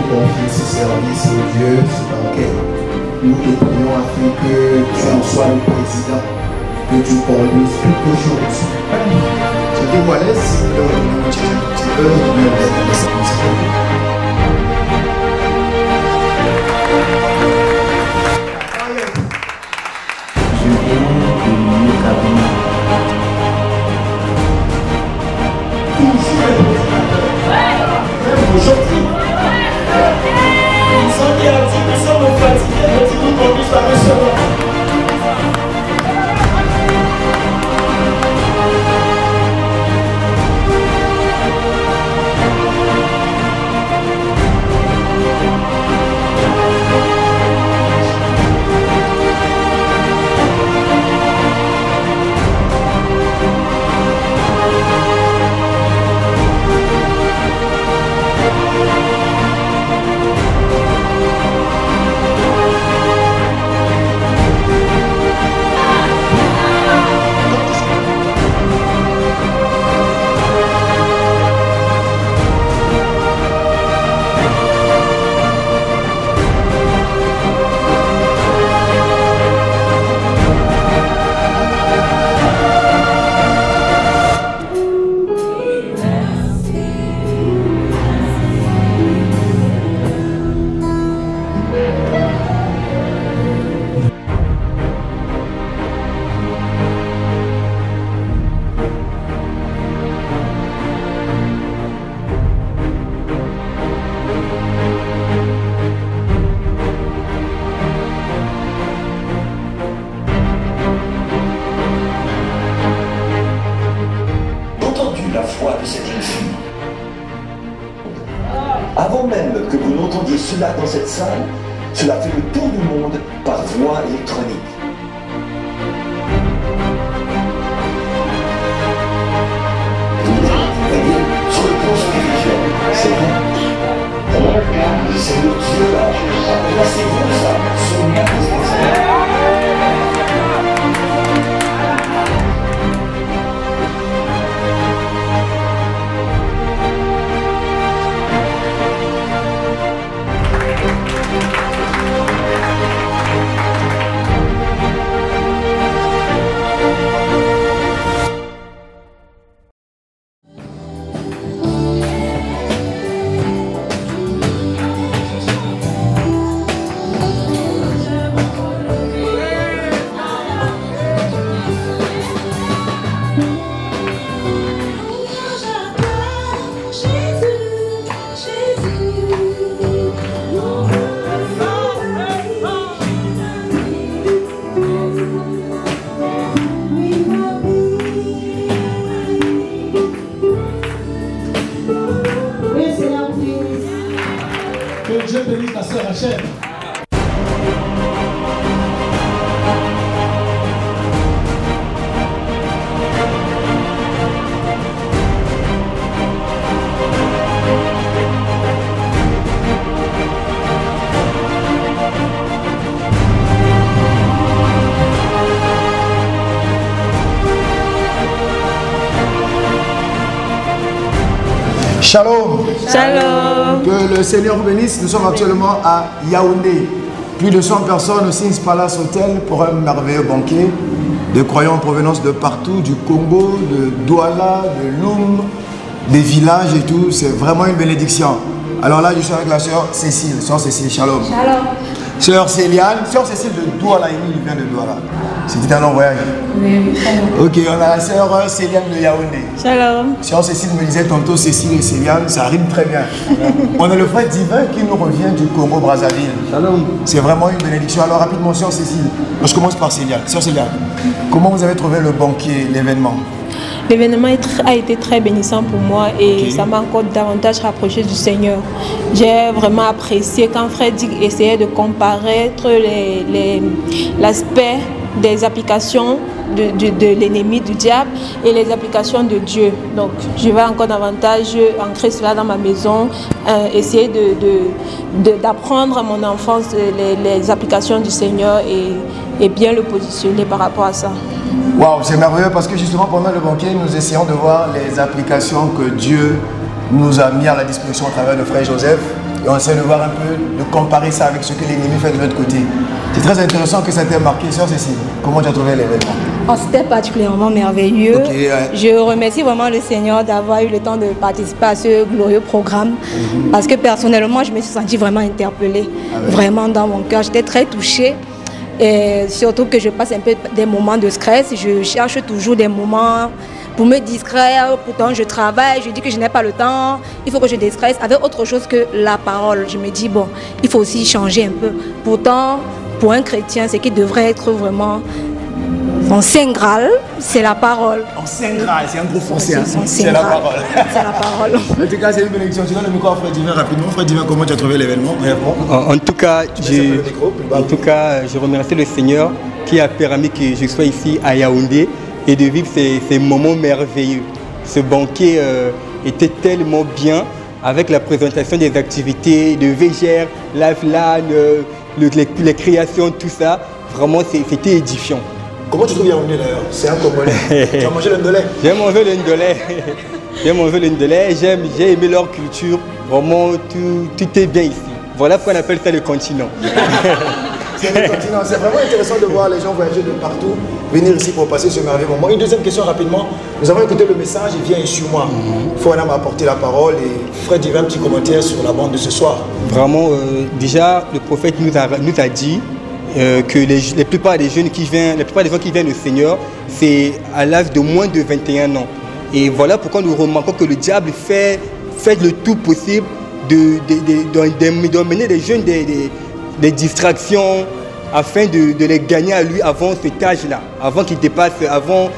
confier ce service au Dieu, ce banquet. Nous te prions afin que tu en sois le président, que tu conduises toutes choses. Je te vois laisse, un petit peu, Aujourd'hui, nous sommes bien dit, nous sommes fatigués, mais tu nous conduis par le chemin. Avant même que vous n'entendiez cela dans cette salle, cela fait le tour du monde par voie électronique. Sur le plan spirituel, c'est vrai. C'est le Dieu là. Placez-vous ça sur une Que Dieu bénisse ta sœur Rachel. Shalom. Shalom. Que le Seigneur vous bénisse. Nous sommes actuellement à Yaoundé. Plus de 100 personnes au Sins Palace Hotel pour un merveilleux banquet de croyants en provenance de partout, du Congo, de Douala, de Loum, des villages et tout. C'est vraiment une bénédiction. Alors là, je suis avec la sœur Cécile. Sœur Cécile, shalom. Shalom. Sœur Céliane, sœur Cécile de Douala, il vient de Douala. C'était un long voyage. Oui, shalom. Ok, on a la sœur Céliane de Yaoundé. Shalom. Sœur Cécile me disait tantôt Cécile et Céliane, ça rime très bien. On a le frère divin qui nous revient du Congo Brazzaville. Shalom. C'est vraiment une bénédiction. Alors rapidement, sœur Cécile, je commence par Céliane. Sœur Céliane, comment vous avez trouvé le banquet, l'événement? L'événement a été très bénissant pour moi et ça m'a encore davantage rapproché du Seigneur. J'ai vraiment apprécié quand Frère Dick essayait de comparer l'aspect des applications de l'ennemi, du diable, et les applications de Dieu. Donc je vais encore davantage ancrer cela dans ma maison, essayer d'apprendre à mon enfance les applications du Seigneur et bien le positionner par rapport à ça. Waouh, c'est merveilleux parce que justement pendant le banquet, nous essayons de voir les applications que Dieu nous a mis à la disposition à travers le frère Joseph. et on essaie de voir un peu, de comparer ça avec ce que l'ennemi fait de l'autre côté. C'est très intéressant que ça t'ait marqué. Sœur Cécile, comment tu as trouvé l'événement? Oh, c'était particulièrement merveilleux. Okay, ouais. Je remercie vraiment le Seigneur d'avoir eu le temps de participer à ce glorieux programme. Parce que personnellement, je me suis sentie vraiment interpellée. Vraiment dans mon cœur. J'étais très touchée. Et surtout que je passe un peu des moments de stress. Je cherche toujours des moments pour me distraire. Pourtant, je travaille. Je dis que je n'ai pas le temps. Il faut que je déstresse avec autre chose que la parole. Je me dis, bon, il faut aussi changer un peu. Pourtant, pour un chrétien, ce qui devrait être vraiment en Saint Graal, c'est la parole. En Saint Graal, c'est un gros français. C'est la parole. C'est la parole. En tout cas, c'est une bénédiction. Tu donnes le micro à Frère Divin rapidement. Frère Divin, comment tu as trouvé l'événement? En tout cas, je remercie le Seigneur qui a permis que je sois ici à Yaoundé et de vivre ces moments merveilleux. Ce banquet était tellement bien avec la présentation des activités de VGR, Lifeline, les créations, tout ça. Vraiment, c'était édifiant. Comment tu trouves Yaoundé d'ailleurs? C'est un Congolais. Tu as mangé le ndolé? J'ai mangé le ndolé. J'ai mangé le ndolé. J'ai aimé leur culture. Vraiment, tout est bien ici. Voilà pourquoi on appelle ça le continent. C'est le continent. C'est vraiment intéressant de voir les gens voyager de partout, venir ici pour passer ce merveilleux moment. Une deuxième question rapidement. Nous avons écouté le message et viens et suis-moi. Frère m'a apporté la parole et Frère Divin, un petit commentaire sur la bande de ce soir. Vraiment, déjà, le prophète nous a dit que la plupart des jeunes qui viennent, la plupart des gens qui viennent au Seigneur, c'est à l'âge de moins de 21 ans. Et voilà pourquoi nous remarquons que le diable fait le tout possible d'emmener les jeunes des distractions afin de les gagner à lui avant cet âge-là, avant qu'il dépasse, avant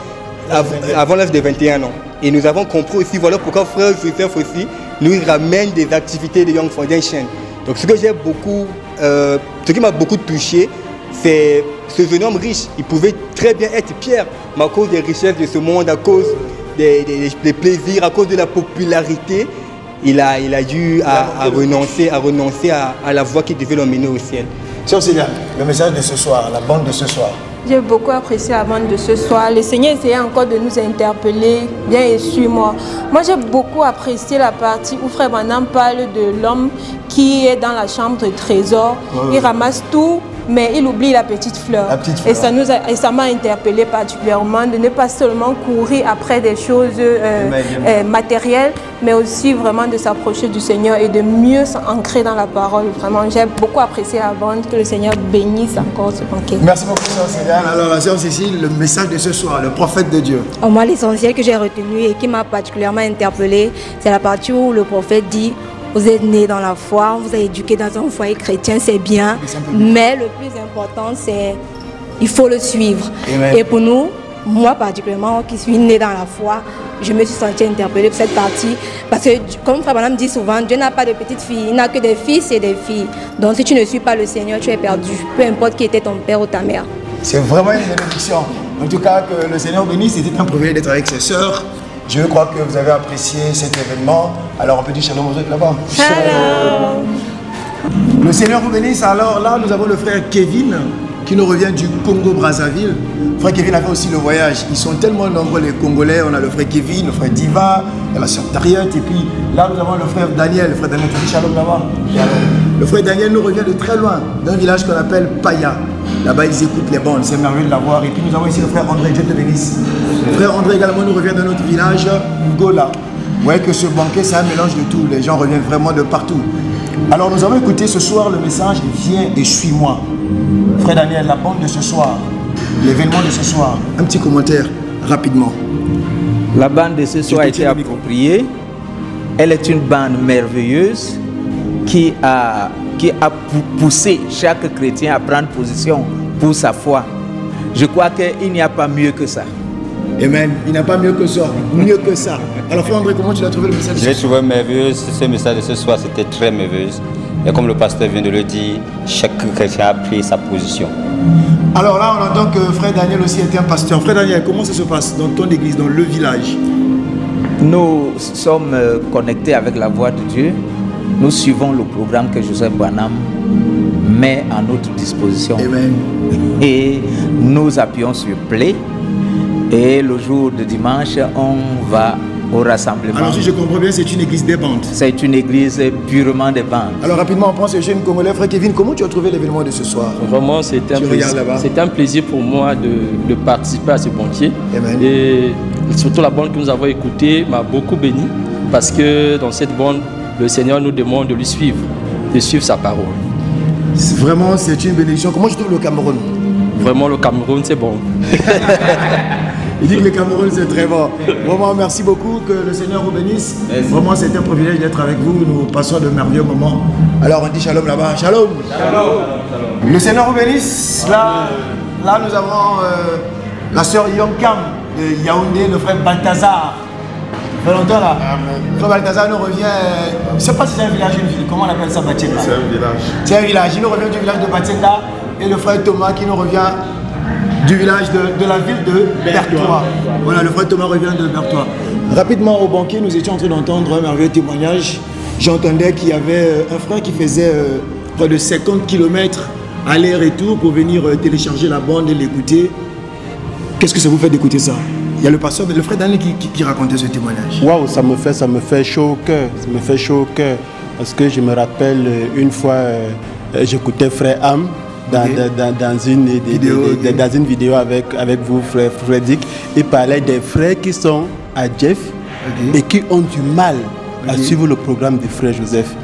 l'âge de 21 ans. Et nous avons compris aussi, voilà pourquoi Frère Joseph aussi nous ramène des activités de Young Foundation. Donc ce qui m'a beaucoup touché, c'est ce jeune homme riche. Il pouvait très bien être Pierre, mais à cause des richesses de ce monde, à cause des plaisirs, à cause de la popularité, il a dû renoncer à la voie qui devait l'emmener au ciel. Sœur Célia, le message de ce soir, la bande de ce soir. J'ai beaucoup apprécié la bande de ce soir. Le Seigneur essayait encore de nous interpeller. Viens et suis-moi. Moi, j'ai beaucoup apprécié la partie où Frère Branham parle de l'homme qui est dans la chambre de trésor. Il ramasse tout, mais il oublie la petite fleur. Et ça m'a interpellé particulièrement de ne pas seulement courir après des choses matérielles, mais aussi vraiment de s'approcher du Seigneur et de mieux s'ancrer dans la parole. Vraiment, j'ai beaucoup apprécié la bande. Que le Seigneur bénisse encore ce banquet. Merci beaucoup, Sœur Célia. Alors, la Sœur Cécile, le message de ce soir, le prophète de Dieu. Moi, l'essentiel que j'ai retenu et qui m'a particulièrement interpellée, c'est la partie où le prophète dit: vous êtes né dans la foi, on vous a éduqué dans un foyer chrétien, c'est bien, mais le plus important, c'est il faut le suivre. Amen. Et pour nous, moi particulièrement, qui suis né dans la foi, je me suis sentie interpellée pour cette partie, parce que comme Frère Branham dit souvent, Dieu n'a pas de petites filles, il n'a que des fils et des filles. Donc si tu ne suis pas le Seigneur, tu es perdu, peu importe qui était ton père ou ta mère. C'est vraiment une bénédiction. En tout cas, que le Seigneur bénisse, c'était un privilège d'être avec ses sœurs. Je crois que vous avez apprécié cet événement. Alors on peut dire shalom aux autres là-bas. Shalom. Le Seigneur vous bénisse. Alors là, nous avons le frère Kevin qui nous revient du Congo-Brazzaville. Frère Kevin a fait aussi le voyage. Ils sont tellement nombreux les Congolais. On a le frère Kevin, le frère Diva, la sœur Tariette. Et puis là, nous avons le frère Daniel. Le frère Daniel qui dit shalom là-bas. Le frère Daniel nous revient de très loin, d'un village qu'on appelle Paya. Là-bas, ils écoutent les bandes. C'est merveilleux de l'avoir. Et puis nous avons ici le frère André. Dieu te bénisse. Le frère André également nous revient de notre village, Ngola. Vous voyez que ce banquet, c'est un mélange de tout. Les gens reviennent vraiment de partout. Alors nous avons écouté ce soir le message « Viens et suis-moi ». Frère Daniel, la bande de ce soir, l'événement de ce soir, un petit commentaire rapidement. La bande de ce soir a été appropriée. Elle est une bande merveilleuse qui a poussé chaque chrétien à prendre position pour sa foi. Je crois qu'il n'y a pas mieux que ça. Amen. Il n'y a pas mieux que ça. Mieux que ça. Alors, frère André, comment tu l'as trouvé le message? Je l'ai trouvé merveilleux. Ce message de ce soir, c'était très merveilleux. Et comme le pasteur vient de le dire, chaque chrétien a pris sa position. Alors là, on entend que frère Daniel aussi était un pasteur. Frère Daniel, comment ça se passe dans ton église, dans le village? Nous sommes connectés avec la voix de Dieu. Nous suivons le programme que Joseph Branham met à notre disposition. Amen. Et nous appuyons sur Play. Et le jour de dimanche, on va au rassemblement. Alors si je comprends bien, c'est une église des bandes. C'est une église purement des bandes. Alors rapidement, on prend ce jeune Congolais. Frère Kevin, comment tu as trouvé l'événement de ce soir? Vraiment, c'était un plaisir pour moi de participer à ce banquet. Amen. Et surtout la bande que nous avons écoutée m'a beaucoup béni, parce que dans cette bande, le Seigneur nous demande de lui suivre, de suivre sa parole. Vraiment, c'est une bénédiction. Comment tu trouves le Cameroun? Vraiment, le Cameroun, c'est bon. Il dit que le Cameroun, c'est très bon. Vraiment, merci beaucoup. Que le Seigneur vous bénisse. Merci. Vraiment, c'est un privilège d'être avec vous. Nous passons de merveilleux moments. Alors, on dit shalom là-bas. Shalom. Shalom. Le Seigneur vous bénisse. Là nous avons la sœur Yonkam de Yaoundé, le frère Balthazar. Ça fait longtemps là. Le frère Balthazar nous revient. Je ne sais pas si c'est un village ou une ville. Comment on appelle ça, Batsenga? C'est un village. C'est un village. Il nous revient du village de Batsenga. Et le frère Thomas qui nous revient du village de la ville de Berthois. Voilà, le frère Thomas revient de Berthois. Rapidement au banquet, nous étions en train d'entendre un merveilleux témoignage. J'entendais qu'il y avait un frère qui faisait près de 50 km aller-retour pour venir télécharger la bande et l'écouter. Qu'est-ce que ça vous fait d'écouter ça? Il y a le pasteur, le frère Daniel qui racontait ce témoignage. Waouh, ça me fait chaud au cœur. Ça me fait chaud au cœur. Parce que je me rappelle une fois, j'écoutais frère Am. Dans une vidéo avec vous, frère Frédéric, il parlait des frères qui sont à Jeff et qui ont du mal à suivre le programme du frère Joseph.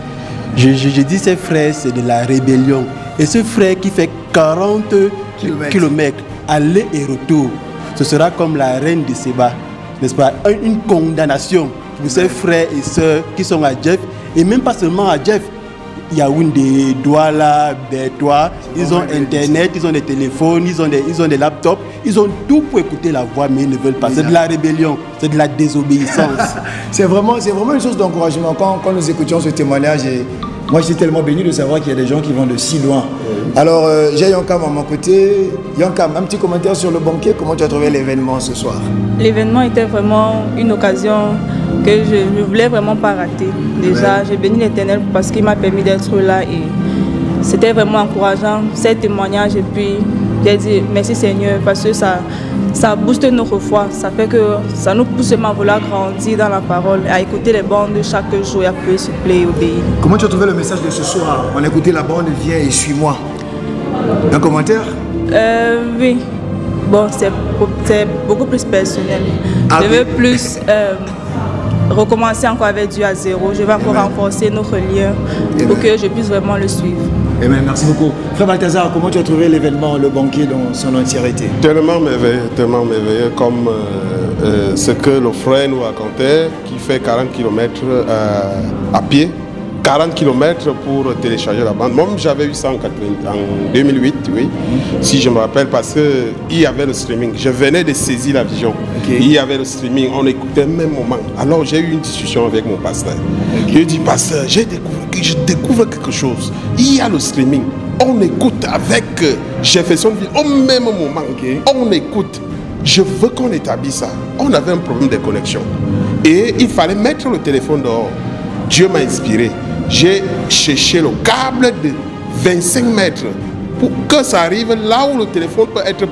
Je dis ces frères, c'est de la rébellion. Et ce frère qui fait 40 km aller et retour, ce sera comme la reine de Séba, n'est-ce pas? Une condamnation pour ces frères et sœurs qui sont à Jeff, et même pas seulement à Jeff. Yaoundé, Douala, Berthois, ils ont internet, ils ont des téléphones, ils ont des laptops, ils ont tout pour écouter la voix, mais ils ne veulent pas. C'est de la rébellion, c'est de la désobéissance. c'est vraiment une source d'encouragement quand nous écoutions ce témoignage. Et moi, je suis tellement béni de savoir qu'il y a des gens qui vont de si loin. Alors, j'ai Yonkam à mon côté. Yonkam, un petit commentaire sur le banquet. Comment tu as trouvé l'événement ce soir? L'événement était vraiment une occasion que je ne voulais vraiment pas rater. Déjà, j'ai béni l'Éternel parce qu'il m'a permis d'être là et c'était vraiment encourageant, ces témoignages. Et puis, j'ai dit merci Seigneur parce que ça booste notre foi. Ça fait que ça nous pousse à vouloir grandir dans la parole, à écouter les bandes chaque jour et à pouvoir suppléer et obéir. Comment tu as trouvé le message de ce soir? On a écouté la bande, viens et suis-moi. Un commentaire? Oui. Bon, c'est beaucoup plus personnel. Je veux plus recommencer encore avec Dieu à zéro. Je vais encore renforcer notre lien pour que je puisse vraiment le suivre. Amen. Merci beaucoup. Frère Balthazar, comment tu as trouvé l'événement, le banquet dans son entièreté? Tellement merveilleux comme ce que le frère nous racontait, qui fait 40 km à pied. 40 km pour télécharger la bande. Moi, j'avais eu ça en 2008, oui, si je me rappelle, parce qu'il y avait le streaming. Je venais de saisir la vision. Il y avait le streaming, on écoutait au même moment. Alors, j'ai eu une discussion avec mon pasteur. Je lui ai dit, pasteur, je découvre quelque chose. Il y a le streaming. On écoute avec Jefferson Ville au même moment. On écoute. Je veux qu'on établisse ça. On avait un problème de connexion. Et il fallait mettre le téléphone dehors. Dieu m'a inspiré. J'ai cherché le câble de 25 mètres pour que ça arrive là où le téléphone peut être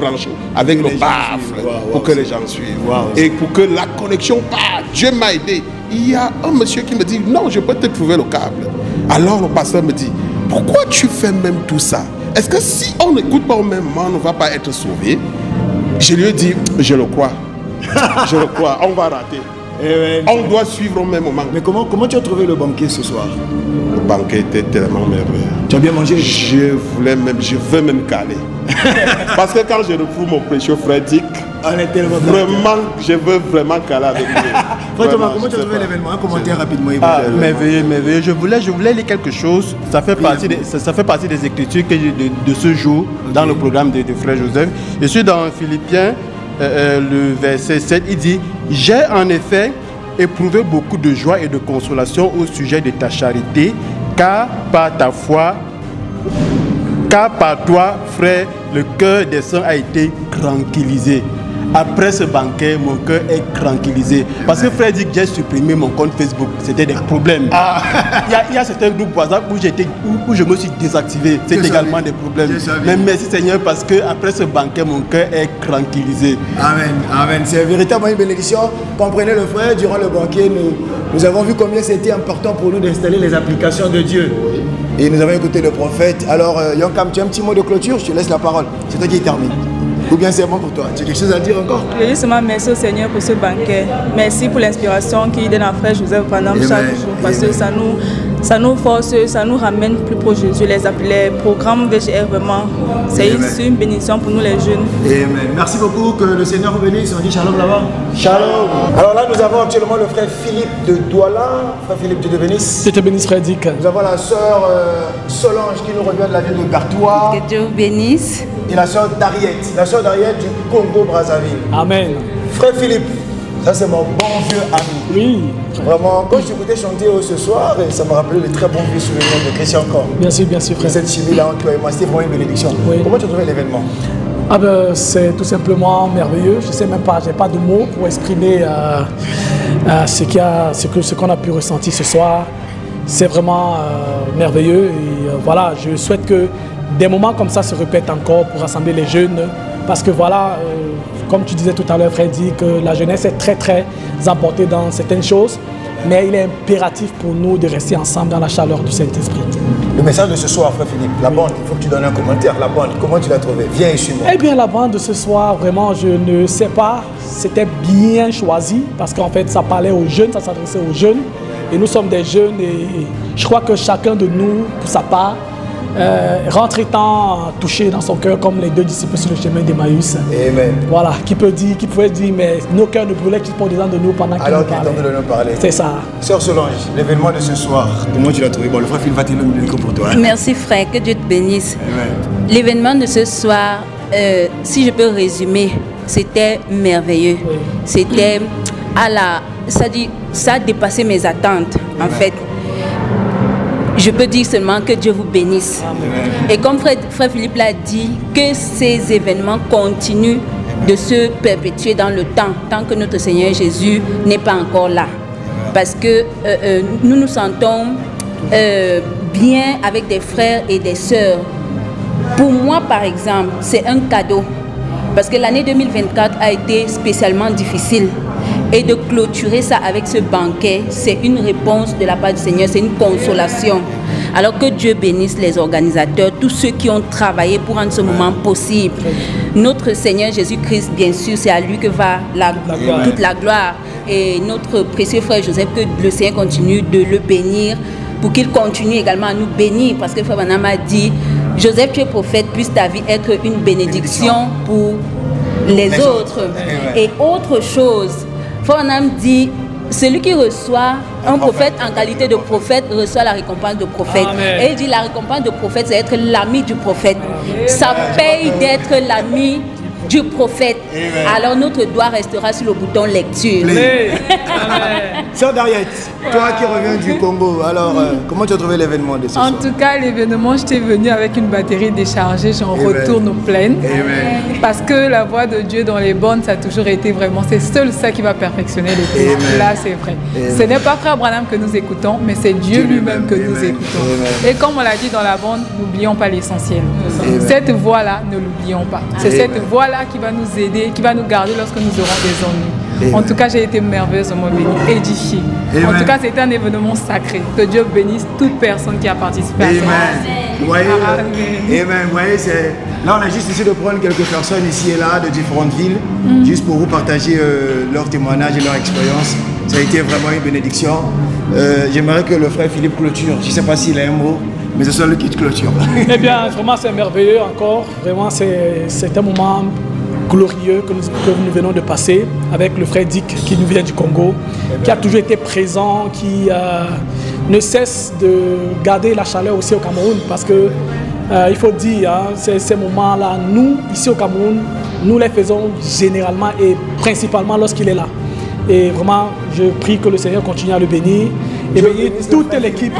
branché avec le baffle pour que les gens suivent. Et pour que la connexion parte. Dieu m'a aidé. Il y a un monsieur qui me dit, non, je peux te trouver le câble. Alors le pasteur me dit, pourquoi tu fais même tout ça? Est-ce que si on n'écoute pas au même moment, on ne va pas être sauvé? Je lui ai dit, je le crois. Je le crois, on va rater. On doit suivre au même moment. Mais comment tu as trouvé le banquet ce soir? Le banquet était tellement merveilleux. Tu as bien mangé? Je veux même caler. Parce que quand je retrouve mon précieux frère Dick, vraiment, je veux vraiment caler avec lui. Frère Thomas, comment tu as trouvé l'événement? Un commentaire rapidement. Merveilleux. Je voulais lire quelque chose. Ça fait partie des écritures de ce jour dans le programme de frère Joseph. Je suis dans Philippiens. Le verset 7, il dit « J'ai en effet éprouvé beaucoup de joie et de consolation au sujet de ta charité, car par toi, frère, le cœur des saints a été tranquillisé. » Après ce banquet, mon cœur est tranquillisé. Parce que frère dit que j'ai supprimé mon compte Facebook. C'était des problèmes. Il y a certains groupes WhatsApp où je me suis désactivé. C'est également des problèmes. Mais merci Seigneur parce que après ce banquet, mon cœur est tranquillisé. Amen. Amen. C'est véritablement une bénédiction. Comprenez le frère, durant le banquet, nous avons vu combien c'était important pour nous d'installer les applications de Dieu. Et nous avons écouté le prophète. Alors, Yonkam, tu as un petit mot de clôture? Je te laisse la parole. C'est toi qui termine. Ou bien c'est bon pour toi? Tu as quelque chose à dire encore? Je veux justement merci au Seigneur pour ce banquet. Merci pour l'inspiration qu'il donne à frère Joseph pendant chaque jour. Parce que ça nous force, ça nous ramène plus proche de Dieu. Les programmes VGR, vraiment, c'est une bénédiction pour nous les jeunes. Amen. Merci beaucoup, que le Seigneur vous bénisse. On dit shalom là-bas. Shalom. Alors là, nous avons actuellement le frère Philippe de Douala. Frère Philippe, Dieu te bénisse. Dieu te bénisse, frère Dick. Nous avons la sœur Solange qui nous revient de la ville de Gartois. Que Dieu vous bénisse. Et la sœur Dariette. La sœur Dariette du Congo-Brazzaville. Amen. Frère Philippe, ça c'est mon bon vieux ami. Oui. Vraiment, quand je t'écoutais chanter ce soir, ça m'a rappelé le très bon vieux souvenir de Christian Corps. Bien sûr, frère. Cette chimie-là entre toi et moi, c'était vraiment une bénédiction. Oui. Comment tu as trouvé l'événement? C'est tout simplement merveilleux. Je ne sais même pas, je n'ai pas de mots pour exprimer ce qu'on a pu ressentir ce soir. C'est vraiment merveilleux. Et voilà, je souhaite que des moments comme ça se répètent encore pour rassembler les jeunes. Parce que voilà, comme tu disais tout à l'heure, Freddy, que la jeunesse est très très emportée dans certaines choses. Mais il est impératif pour nous de rester ensemble dans la chaleur du Saint-Esprit. Le message de ce soir, frère Philippe, la bande, il faut que tu donnes un commentaire. La bande, comment tu l'as trouvée? Viens et suis-moi. Eh bien, la bande de ce soir, vraiment, je ne sais pas. C'était bien choisi parce qu'en fait, ça parlait aux jeunes, ça s'adressait aux jeunes. Et nous sommes des jeunes et je crois que chacun de nous, pour sa part, rentre étant touché dans son cœur comme les deux disciples sur le chemin d'Emmaüs. Amen. Voilà, qui pouvait dire, mais nos cœurs ne brûlaient pas au-dedans de nous pendant qu'ils nous parlaient. Alors de nous parler. C'est ça. Sœur Solange, l'événement de ce soir, comment tu l'as trouvé? Bon, le frère Philippe va te donner le micro pour toi. Merci frère, que Dieu te bénisse. L'événement de ce soir, si je peux résumer, c'était merveilleux. Oui. C'était ça a dépassé mes attentes en fait. Je peux dire seulement que Dieu vous bénisse. Amen. Et comme frère Philippe l'a dit, que ces événements continuent de se perpétuer dans le temps, tant que notre Seigneur Jésus n'est pas encore là. Parce que nous nous sentons bien avec des frères et des sœurs. Pour moi, par exemple, c'est un cadeau. Parce que l'année 2024 a été spécialement difficile. Et de clôturer ça avec ce banquet, c'est une réponse de la part du Seigneur, c'est une consolation. Alors que Dieu bénisse les organisateurs, tous ceux qui ont travaillé pour rendre ce moment possible. Notre Seigneur Jésus-Christ, bien sûr, c'est à lui que va toute la gloire. Et notre précieux frère Joseph, que le Seigneur continue de le bénir, pour qu'il continue également à nous bénir. Parce que frère Branham a dit, Joseph, tu es prophète, puisse ta vie être une bénédiction pour les autres. Et autre chose, frère Branham dit, celui qui reçoit un prophète en qualité de prophète reçoit la récompense de prophète. Amen. Et il dit la récompense de prophète, c'est être l'ami du prophète. Amen. Ça paye d'être l'ami du prophète. Amen. Alors notre doigt restera sur le bouton lecture. Sœur Dariette, toi qui reviens du Congo, alors comment tu as trouvé l'événement de ce soir? En tout cas, l'événement, j'étais venue avec une batterie déchargée, j'en retourne pleine. Amen. Parce que la voix de Dieu dans les bornes, ça a toujours été vraiment, c'est seul ça qui va perfectionner le temps. Là, c'est vrai. Amen. Ce n'est pas frère Branham que nous écoutons, mais c'est Dieu lui-même que nous écoutons. Amen. Et comme on l'a dit dans la bande, n'oublions pas l'essentiel. Cette voix-là, ne l'oublions pas. C'est cette voix-là qui va nous aider, qui va nous garder lorsque nous aurons des ennuis. En tout cas, j'ai été merveilleusement bénie, édifiée. En tout cas, c'était un événement sacré. Que Dieu bénisse toute personne qui a participé à ça. Vous voyez, Amen. Vous voyez, là, on a juste essayé de prendre quelques personnes ici et là de différentes villes, juste pour vous partager leur témoignage et leur expérience. Ça a été vraiment une bénédiction. J'aimerais que le frère Philippe clôture. Je ne sais pas s'il a un mot, mais c'est celui qui clôture. Eh bien, vraiment, c'est merveilleux encore. Vraiment, c'est un moment glorieux que nous venons de passer avec le frère Dick qui nous vient du Congo, qui a toujours été présent, qui ne cesse de garder la chaleur aussi au Cameroun, parce que il faut dire, hein, ces moments-là, nous, ici au Cameroun, nous les faisons généralement et principalement lorsqu'il est là. Et vraiment, je prie que le Seigneur continue à le bénir et bénir toute l'équipe.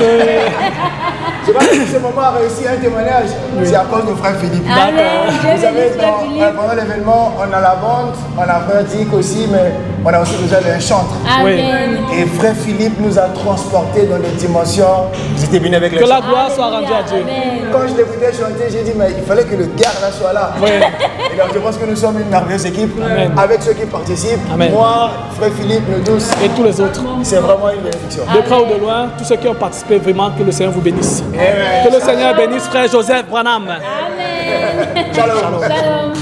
Je pense que ce moment a réussi un témoignage. C'est à cause de frère Philippe. Vous savez, pendant l'événement, on a la bande, on a frère Dick aussi, mais on a aussi besoin d'un chantre. Et frère Philippe nous a transportés dans des dimensions. J'étais béni avec les Que la gloire soit rendue à Dieu. Quand je l'écoutais chanter, j'ai dit, mais il fallait que le gars là soit là. Et donc je pense que nous sommes une merveilleuse équipe. Avec ceux qui participent, moi, frère Philippe, nous tous. Et tous les autres. C'est vraiment une bénédiction. De près ou de loin, tous ceux qui ont participé, vraiment, que le Seigneur vous bénisse. Amen. Que le Seigneur bénisse frère Joseph Branham. Amen. Shalom. Shalom.